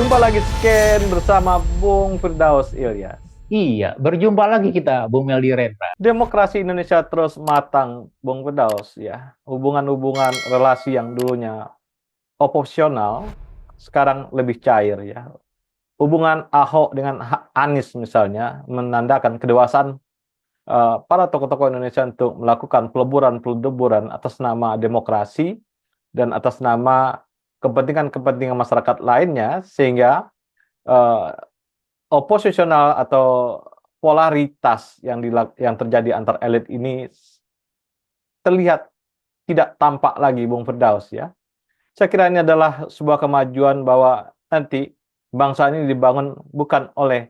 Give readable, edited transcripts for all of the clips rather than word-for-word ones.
Jumpa lagi Scan bersama Bung Firdaus Ilyas. Iya, berjumpa lagi kita, Bung Meldi Redra. Demokrasi Indonesia terus matang, Bung Firdaus ya. Hubungan-hubungan relasi yang dulunya opsional sekarang lebih cair ya. Hubungan Ahok dengan Anies misalnya menandakan kedewasaan para tokoh-tokoh Indonesia untuk melakukan peleburan-peleburan atas nama demokrasi dan atas nama kepentingan-kepentingan masyarakat lainnya, sehingga eh, oposisional atau polaritas yang terjadi antar elit ini terlihat tidak tampak lagi, Bung Firdaus ya. Saya kira ini adalah sebuah kemajuan bahwa nanti bangsa ini dibangun bukan oleh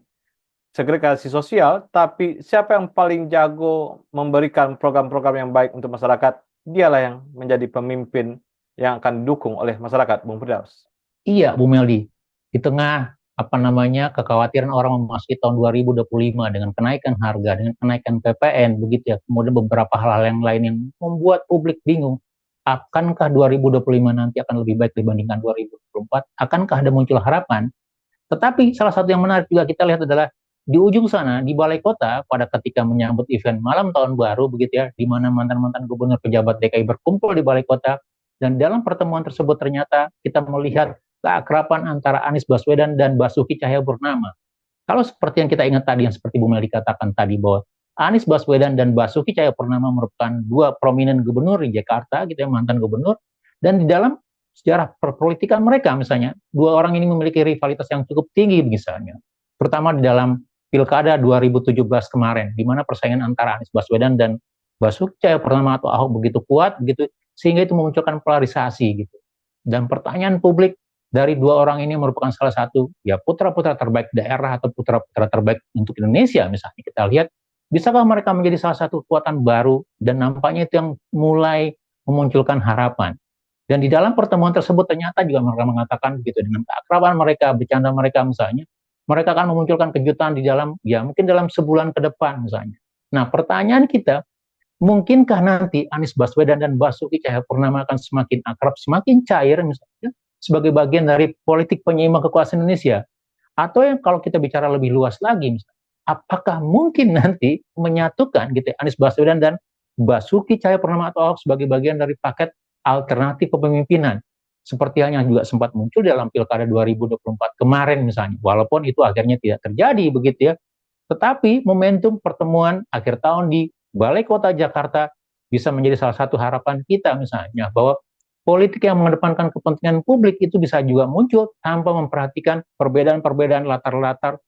segregasi sosial, tapi siapa yang paling jago memberikan program-program yang baik untuk masyarakat, dialah yang menjadi pemimpin yang akan didukung oleh masyarakat, Bung Firdaus. Iya, Bung Meldi. Di tengah kekhawatiran orang memasuki tahun 2025 dengan kenaikan harga, dengan kenaikan PPN, begitu ya. Kemudian beberapa hal-hal yang lain yang membuat publik bingung. Akankah 2025 nanti akan lebih baik dibandingkan 2024? Akankah ada muncul harapan? Tetapi salah satu yang menarik juga kita lihat adalah di ujung sana, di balai kota, pada ketika menyambut event malam tahun baru, begitu ya, di mana mantan-mantan gubernur pejabat DKI berkumpul di balai kota, dan dalam pertemuan tersebut ternyata kita melihat keakraban antara Anies Baswedan dan Basuki Cahayapurnama. Kalau seperti yang kita ingat tadi, yang seperti Bu Mel dikatakan tadi, bahwa Anies Baswedan dan Basuki Cahayapurnama merupakan dua prominent gubernur di Jakarta, gitu ya, mantan gubernur, dan di dalam sejarah perpolitikan mereka misalnya, dua orang ini memiliki rivalitas yang cukup tinggi misalnya, terutama di dalam Pilkada 2017 kemarin, di mana persaingan antara Anies Baswedan dan Basuki Cahayapurnama atau Ahok begitu kuat, gitu, sehingga itu memunculkan polarisasi, gitu. Dan pertanyaan publik dari dua orang ini merupakan salah satu ya putra-putra terbaik daerah atau putra-putra terbaik untuk Indonesia misalnya, kita lihat bisakah mereka menjadi salah satu kekuatan baru, dan nampaknya itu yang mulai memunculkan harapan. Dan di dalam pertemuan tersebut ternyata juga mereka mengatakan begitu, dengan keakraban mereka, bercanda mereka misalnya, mereka akan memunculkan kejutan di dalam, ya mungkin dalam sebulan ke depan misalnya. Nah, pertanyaan kita, mungkinkah nanti Anies Baswedan dan Basuki Cahayapurnama akan semakin akrab, semakin cair misalnya, sebagai bagian dari politik penyeimbang kekuasaan Indonesia? Atau yang kalau kita bicara lebih luas lagi, misalnya, apakah mungkin nanti menyatukan gitu Anies Baswedan dan Basuki Cahayapurnama atau Ahok sebagai bagian dari paket alternatif kepemimpinan, seperti yang juga sempat muncul dalam Pilkada 2024 kemarin misalnya, walaupun itu akhirnya tidak terjadi begitu ya. Tetapi momentum pertemuan akhir tahun di Balai Kota Jakarta bisa menjadi salah satu harapan kita misalnya, bahwa politik yang mengedepankan kepentingan publik itu bisa juga muncul tanpa memperhatikan perbedaan-perbedaan latar-latar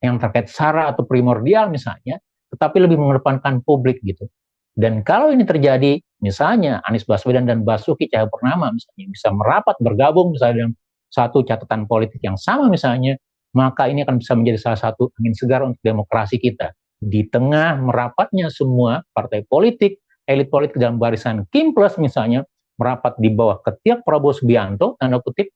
yang terkait sara atau primordial misalnya, tetapi lebih mengedepankan publik gitu. Dan kalau ini terjadi, misalnya Anies Baswedan dan Basuki Cahayapurnama misalnya bisa merapat bergabung misalnya dalam satu catatan politik yang sama misalnya, maka ini akan bisa menjadi salah satu angin segar untuk demokrasi kita. Di tengah merapatnya semua partai politik, elit politik dalam barisan Kim Plus misalnya, merapat di bawah ketiak Prabowo Subianto, tanda kutip,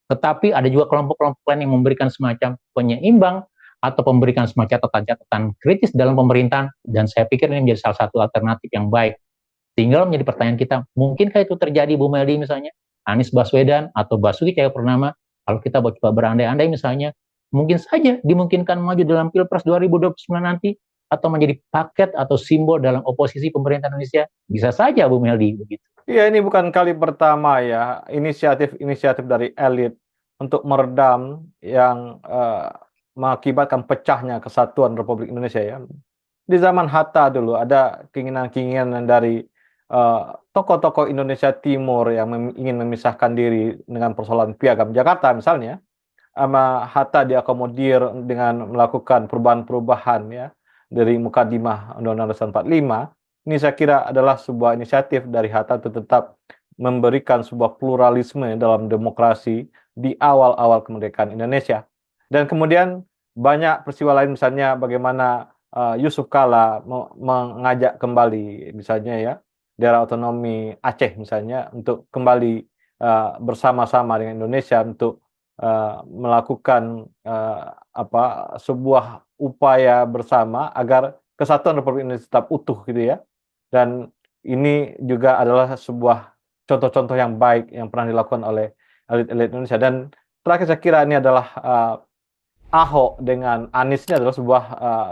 tetapi ada juga kelompok-kelompok lain yang memberikan semacam penyeimbang atau memberikan semacam catatan-catatan kritis dalam pemerintahan, dan saya pikir ini menjadi salah satu alternatif yang baik. Tinggal menjadi pertanyaan kita, mungkinkah itu terjadi, Bu Meldi, misalnya Anies Baswedan atau Basuki Cahayapurnama, kalau kita coba berandai-andai misalnya, mungkin saja dimungkinkan maju dalam Pilpres 2029 nanti, atau menjadi paket atau simbol dalam oposisi pemerintah Indonesia, bisa saja, Bu Meldi, begitu. Ya, ini bukan kali pertama ya, inisiatif-inisiatif dari elit untuk meredam yang mengakibatkan pecahnya kesatuan Republik Indonesia ya. Di zaman Hatta dulu ada keinginan-keinginan dari tokoh-tokoh Indonesia Timur yang ingin memisahkan diri dengan persoalan Piagam Jakarta misalnya. Sama Hatta diakomodir dengan melakukan perubahan-perubahan ya dari Mukadimah Undang-Undang Dasar 45. Ini saya kira adalah sebuah inisiatif dari Hatta untuk tetap memberikan sebuah pluralisme dalam demokrasi di awal-awal kemerdekaan Indonesia. Dan kemudian banyak peristiwa lain, misalnya bagaimana Yusuf Kala mengajak kembali misalnya ya daerah otonomi Aceh misalnya untuk kembali bersama-sama dengan Indonesia untuk melakukan sebuah upaya bersama agar kesatuan Republik Indonesia tetap utuh gitu ya. Dan ini juga adalah sebuah contoh-contoh yang baik yang pernah dilakukan oleh elit-elit Indonesia. Dan terakhir saya kira ini adalah Ahok dengan Anies ini adalah sebuah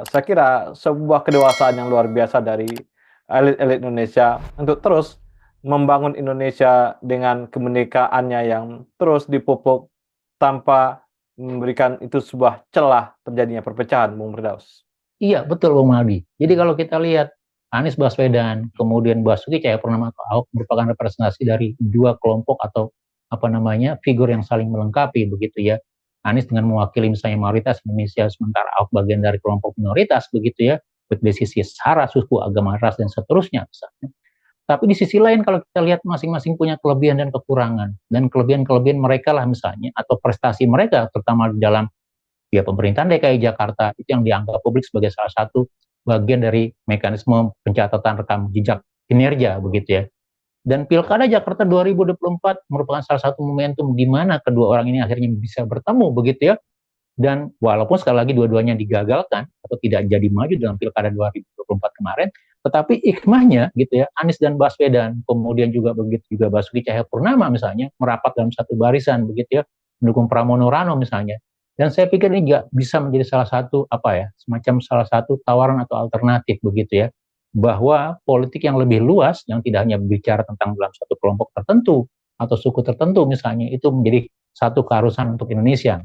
saya kira sebuah kedewasaan yang luar biasa dari elit-elit Indonesia untuk terus membangun Indonesia dengan kebinekaannya yang terus dipupuk tanpa memberikan itu sebuah celah terjadinya perpecahan, Bung Firdaus. Iya, betul Bung Maldi. Jadi kalau kita lihat Anies Baswedan, kemudian Basuki Cahayapurnama atau Ahok merupakan representasi dari dua kelompok atau figur yang saling melengkapi begitu ya. Anies dengan mewakili misalnya mayoritas Indonesia, sementara Ahok bagian dari kelompok minoritas begitu ya, dari sisi sara, suku, agama, ras dan seterusnya misalnya. Tapi di sisi lain kalau kita lihat masing-masing punya kelebihan dan kekurangan, dan kelebihan-kelebihan mereka lah misalnya atau prestasi mereka terutama di dalam ya pemerintahan DKI Jakarta itu yang dianggap publik sebagai salah satu bagian dari mekanisme pencatatan rekam jejak kinerja begitu ya. Dan Pilkada Jakarta 2024 merupakan salah satu momentum di mana kedua orang ini akhirnya bisa bertemu begitu ya. Dan walaupun sekali lagi dua-duanya digagalkan atau tidak jadi maju dalam Pilkada 2024 kemarin, tetapi hikmahnya gitu ya, Anies dan Baswedan, kemudian juga begitu juga Basuki Cahayapurnama misalnya merapat dalam satu barisan begitu ya, mendukung Pramono Rano misalnya. Dan saya pikir ini juga bisa menjadi salah satu semacam salah satu tawaran atau alternatif begitu ya, bahwa politik yang lebih luas yang tidak hanya berbicara tentang dalam satu kelompok tertentu atau suku tertentu misalnya itu menjadi satu keharusan untuk Indonesia.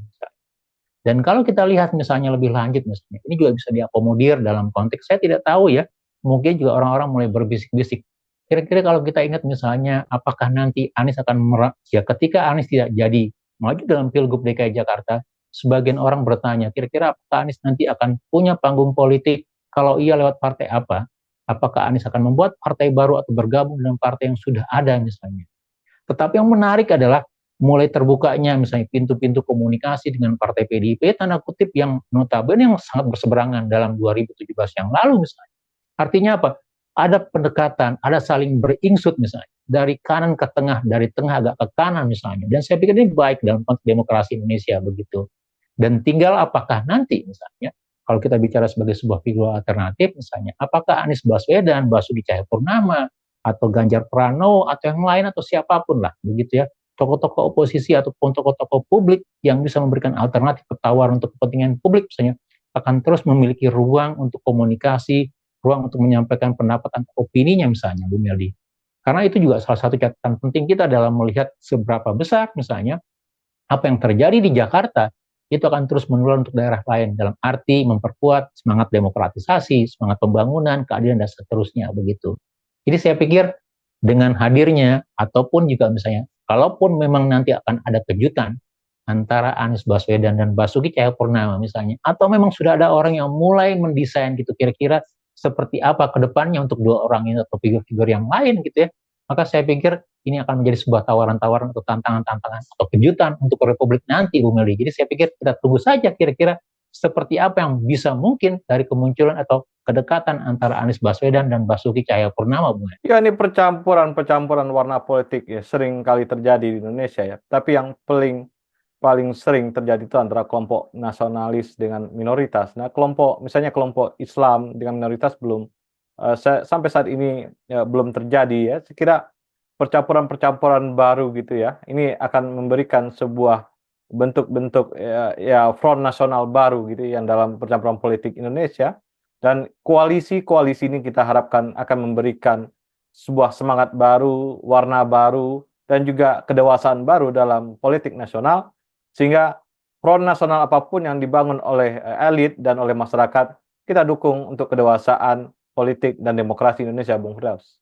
Dan kalau kita lihat misalnya lebih lanjut misalnya, ini juga bisa diakomodir dalam konteks saya tidak tahu ya, mungkin juga orang-orang mulai berbisik-bisik. Kira-kira kalau kita ingat misalnya, apakah nanti Anies akan ketika Anies tidak jadi maju dalam Pilgub DKI Jakarta, sebagian orang bertanya, kira-kira apakah Anies nanti akan punya panggung politik? Kalau iya lewat partai apa? Apakah Anies akan membuat partai baru atau bergabung dengan partai yang sudah ada misalnya? Tetapi yang menarik adalah mulai terbukanya misalnya pintu-pintu komunikasi dengan partai PDIP tanda kutip yang notabene yang sangat berseberangan dalam 2017 yang lalu misalnya. Artinya apa? Ada pendekatan, ada saling beringsut misalnya dari kanan ke tengah, dari tengah agak ke kanan misalnya. Dan saya pikir ini baik dalam konteks demokrasi Indonesia begitu. Dan tinggal apakah nanti misalnya kalau kita bicara sebagai sebuah figur alternatif misalnya, apakah Anies Baswedan, Basuki Cahayapurnama atau Ganjar Pranowo atau yang lain atau siapapun lah begitu ya, tokoh-tokoh oposisi ataupun tokoh-tokoh publik yang bisa memberikan alternatif tawaran untuk kepentingan publik misalnya akan terus memiliki ruang untuk komunikasi, ruang untuk menyampaikan pendapat dan opininya misalnya Bu Meldi. Karena itu juga salah satu catatan penting kita dalam melihat seberapa besar misalnya apa yang terjadi di Jakarta itu akan terus menular untuk daerah lain dalam arti memperkuat semangat demokratisasi, semangat pembangunan, keadilan dan seterusnya begitu. Jadi saya pikir dengan hadirnya ataupun juga misalnya kalaupun memang nanti akan ada kejutan antara Anies Baswedan dan Basuki Cahayapurnama misalnya, atau memang sudah ada orang yang mulai mendesain gitu kira-kira seperti apa ke depannya untuk dua orang ini atau figur-figur yang lain gitu ya, maka saya pikir ini akan menjadi sebuah tawaran-tawaran atau tantangan-tantangan atau kejutan untuk Republik nanti Bu Meli. Jadi saya pikir kita tunggu saja kira-kira seperti apa yang bisa mungkin dari kemunculan atau kedekatan antara Anies Baswedan dan Basuki Cahayapurnama Bu Meli. Ya, ini percampuran warna politik ya sering kali terjadi di Indonesia ya. Tapi yang paling sering terjadi itu antara kelompok nasionalis dengan minoritas. Nah, misalnya kelompok Islam dengan minoritas belum sampai saat ini ya, belum terjadi ya. Saya kira percampuran baru gitu ya. Ini akan memberikan sebuah bentuk-bentuk ya front nasional baru gitu yang dalam percampuran politik Indonesia. Dan koalisi-koalisi ini kita harapkan akan memberikan sebuah semangat baru, warna baru, dan juga kedewasaan baru dalam politik nasional, sehingga front nasional apapun yang dibangun oleh elit dan oleh masyarakat, kita dukung untuk kedewasaan politik dan demokrasi Indonesia, Bung Firdaus.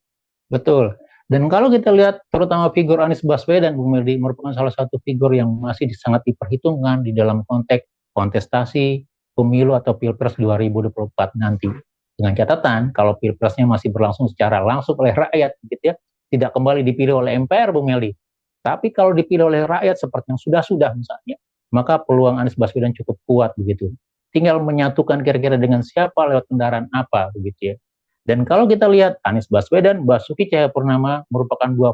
Betul. Dan kalau kita lihat terutama figur Anies Baswedan, Bung Meldi, merupakan salah satu figur yang masih sangat diperhitungkan di dalam konteks kontestasi pemilu atau Pilpres 2024 nanti. Dengan catatan, kalau Pilpresnya masih berlangsung secara langsung oleh rakyat, gitu ya, tidak kembali dipilih oleh MPR, Bung Meldi. Tapi kalau dipilih oleh rakyat seperti yang sudah-sudah misalnya, maka peluang Anies Baswedan cukup kuat begitu. Tinggal menyatukan kira-kira dengan siapa lewat kendaraan apa begitu ya. Dan kalau kita lihat Anies Baswedan, Basuki Cahayapurnama merupakan dua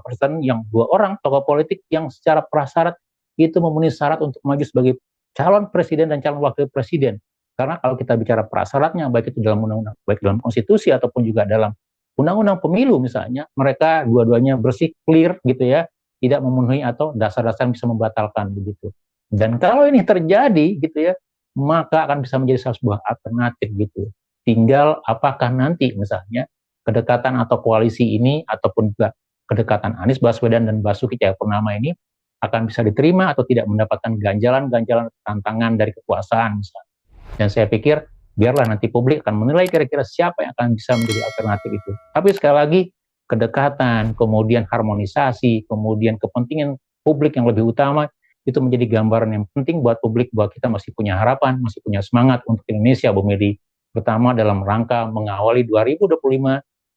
orang tokoh politik yang secara prasyarat itu memenuhi syarat untuk maju sebagai calon presiden dan calon wakil presiden. Karena kalau kita bicara prasyaratnya, baik itu dalam undang-undang, baik dalam konstitusi ataupun juga dalam undang-undang pemilu misalnya, mereka dua-duanya bersih, clear gitu ya, tidak memenuhi atau dasar-dasar yang bisa membatalkan begitu. Dan kalau ini terjadi gitu ya, maka akan bisa menjadi sebuah alternatif gitu. Tinggal apakah nanti misalnya kedekatan atau koalisi ini ataupun juga kedekatan Anies Baswedan dan Basuki Cahayapurnama ini akan bisa diterima atau tidak mendapatkan ganjalan-ganjalan tantangan dari kekuasaan misalnya. Dan saya pikir biarlah nanti publik akan menilai kira-kira siapa yang akan bisa menjadi alternatif itu. Tapi sekali lagi kedekatan, kemudian harmonisasi, kemudian kepentingan publik yang lebih utama itu menjadi gambaran yang penting buat publik bahwa kita masih punya harapan, masih punya semangat untuk Indonesia, Bu Medi. Pertama dalam rangka mengawali 2025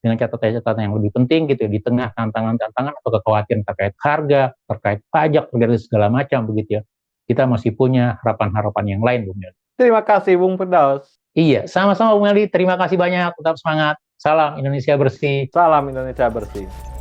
dengan catatan-catatan yang lebih penting gitu di tengah tantangan-tantangan atau kekhawatiran terkait harga, terkait pajak, terkait segala macam begitu ya. Kita masih punya harapan-harapan yang lain, Bu Medi. Terima kasih, Bung Firdaus. Iya, sama-sama Bu Medi. Terima kasih banyak. Tetap semangat. Salam Indonesia bersih. Salam Indonesia bersih.